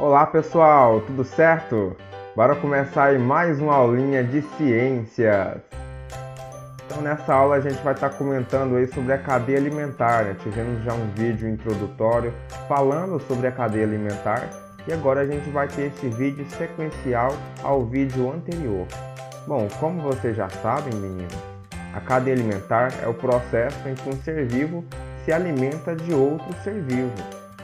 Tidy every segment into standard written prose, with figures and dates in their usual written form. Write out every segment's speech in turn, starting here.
Olá pessoal, tudo certo? Bora começar aí mais uma aulinha de ciências. Então nessa aula a gente vai estar comentando aí sobre a cadeia alimentar, né? Tivemos já um vídeo introdutório falando sobre a cadeia alimentar e agora a gente vai ter esse vídeo sequencial ao vídeo anterior. Bom, como vocês já sabem, meninos, a cadeia alimentar é o processo em que um ser vivo se alimenta de outro ser vivo.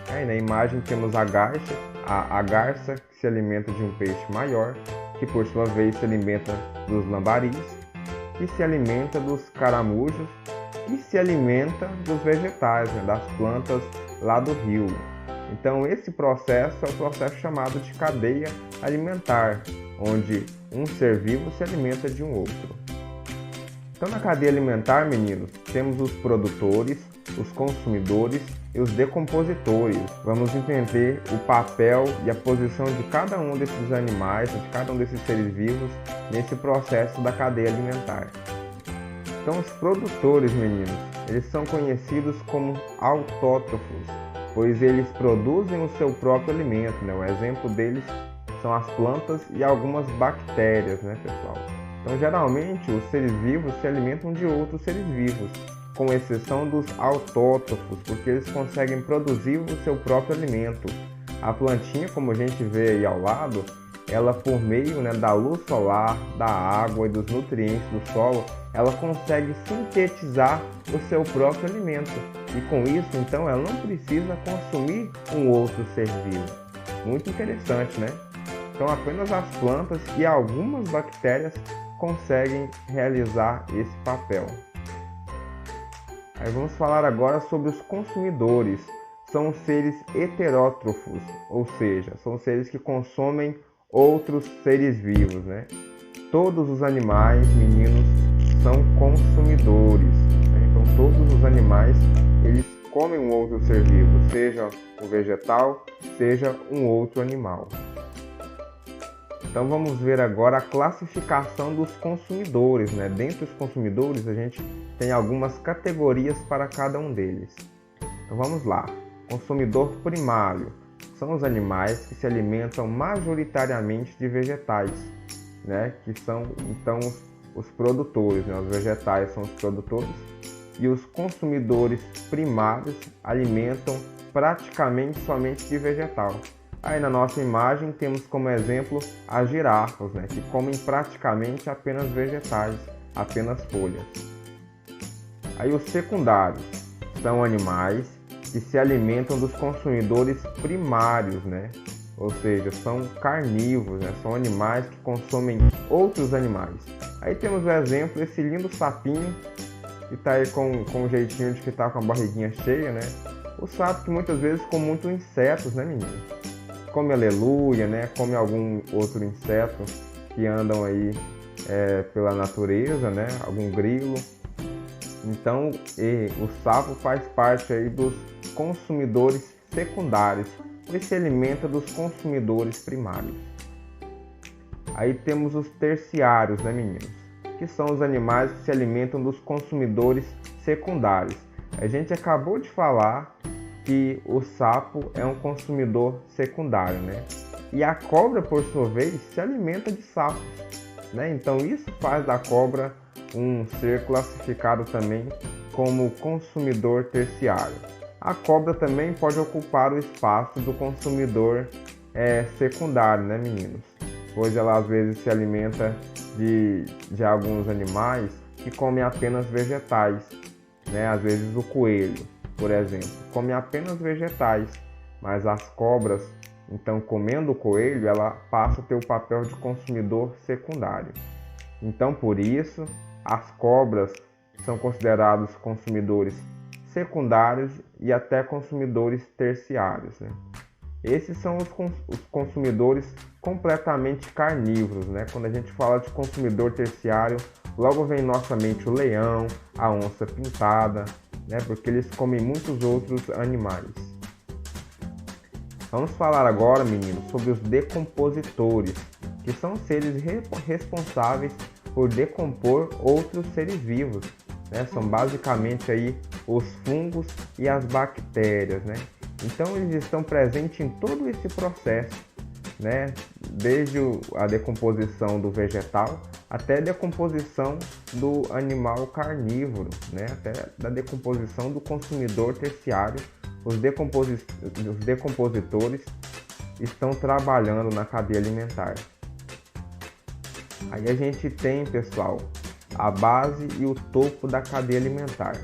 Aí na imagem temos a garça que se alimenta de um peixe maior, que por sua vez se alimenta dos lambaris, que se alimenta dos caramujos e se alimenta dos vegetais, né, das plantas lá do rio. Então esse processo é o processo chamado de cadeia alimentar, onde um ser vivo se alimenta de um outro. Então na cadeia alimentar, meninos, temos os produtores, os consumidores e os decompositores. Vamos entender o papel e a posição de cada um desses animais, de cada um desses seres vivos nesse processo da cadeia alimentar. Então os produtores, meninos, eles são conhecidos como autótrofos, pois eles produzem o seu próprio alimento, né? O exemplo deles são as plantas e algumas bactérias, né, pessoal? Então geralmente os seres vivos se alimentam de outros seres vivos, com exceção dos autótrofos, porque eles conseguem produzir o seu próprio alimento. A plantinha, como a gente vê aí ao lado, ela por meio, né, da luz solar, da água e dos nutrientes do solo, ela consegue sintetizar o seu próprio alimento. E com isso, então, ela não precisa consumir um outro ser vivo. Muito interessante, né? Então apenas as plantas e algumas bactérias conseguem realizar esse papel. Aí vamos falar agora sobre os consumidores. São seres heterótrofos, ou seja, são seres que consomem outros seres vivos, né? Todos os animais, meninos, são consumidores, né? Então todos os animais, eles comem um outro ser vivo, seja um vegetal, seja um outro animal. Então vamos ver agora a classificação dos consumidores, né? Dentre os consumidores a gente tem algumas categorias para cada um deles. Então vamos lá. Consumidor primário são os animais que se alimentam majoritariamente de vegetais, né? Que são então os produtores, né? Os vegetais são os produtores e os consumidores primários alimentam praticamente somente de vegetal. Aí na nossa imagem temos como exemplo as girafas, né, que comem praticamente apenas vegetais, apenas folhas. Aí os secundários são animais que se alimentam dos consumidores primários, né? Ou seja, são carnívoros, né? São animais que consomem outros animais. Aí temos o exemplo, esse lindo sapinho que está aí com um jeitinho de que está com a barriguinha cheia, né? O sapo que muitas vezes come muitos insetos, né, menino? Come aleluia, né? Come algum outro inseto que andam aí pela natureza, né? Algum grilo. Então, o sapo faz parte aí dos consumidores secundários, ele se alimenta dos consumidores primários. Aí temos os terciários, né, meninos? Que são os animais que se alimentam dos consumidores secundários. A gente acabou de falar que o sapo é um consumidor secundário, né? E a cobra, por sua vez, se alimenta de sapos, né? Então isso faz da cobra um ser classificado também como consumidor terciário. A cobra também pode ocupar o espaço do consumidor secundário, né, meninos? Pois ela às vezes se alimenta de alguns animais que comem apenas vegetais, né? Às vezes o coelho, por exemplo, come apenas vegetais, mas as cobras, então comendo o coelho, ela passa a ter o papel de consumidor secundário. Então por isso, as cobras são considerados consumidores secundários e até consumidores terciários, né? Esses são os consumidores completamente carnívoros, né? Quando a gente fala de consumidor terciário, logo vem em nossa mente o leão, a onça pintada, né? Porque eles comem muitos outros animais. Vamos falar agora, meninos, sobre os decompositores, que são seres responsáveis por decompor outros seres vivos, né? São basicamente aí os fungos e as bactérias, né? Então eles estão presentes em todo esse processo, né? Desde a decomposição do vegetal até a decomposição do animal carnívoro, né? Até da decomposição do consumidor terciário. Os decompositores estão trabalhando na cadeia alimentar. Aí a gente tem, pessoal, a base e o topo da cadeia alimentar.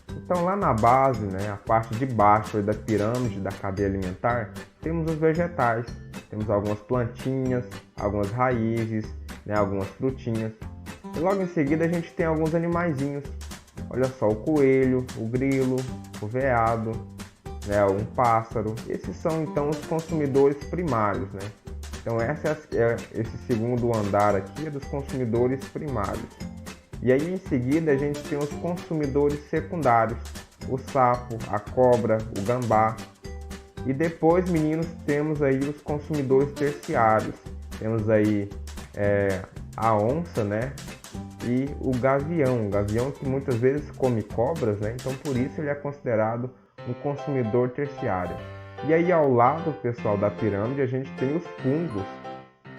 Então lá na base, né, a parte de baixo da pirâmide da cadeia alimentar, temos os vegetais, temos algumas plantinhas, algumas raízes, né, algumas frutinhas. E logo em seguida a gente tem alguns animaizinhos. Olha só, o coelho, o grilo, o veado, né, um pássaro. Esses são então os consumidores primários, né? Então esse segundo andar aqui é dos consumidores primários. E aí em seguida a gente tem os consumidores secundários, o sapo, a cobra, o gambá. E depois, meninos, temos aí os consumidores terciários. Temos aí a onça, né? E o gavião que muitas vezes come cobras, né? Então por isso ele é considerado um consumidor terciário. E aí ao lado, pessoal, da pirâmide a gente tem os fungos,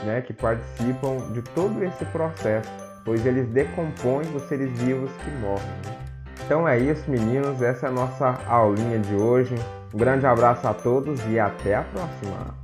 né? Que participam de todo esse processo, pois eles decompõem os seres vivos que morrem, né? Então é isso, meninos, essa é a nossa aulinha de hoje. Um grande abraço a todos e até a próxima!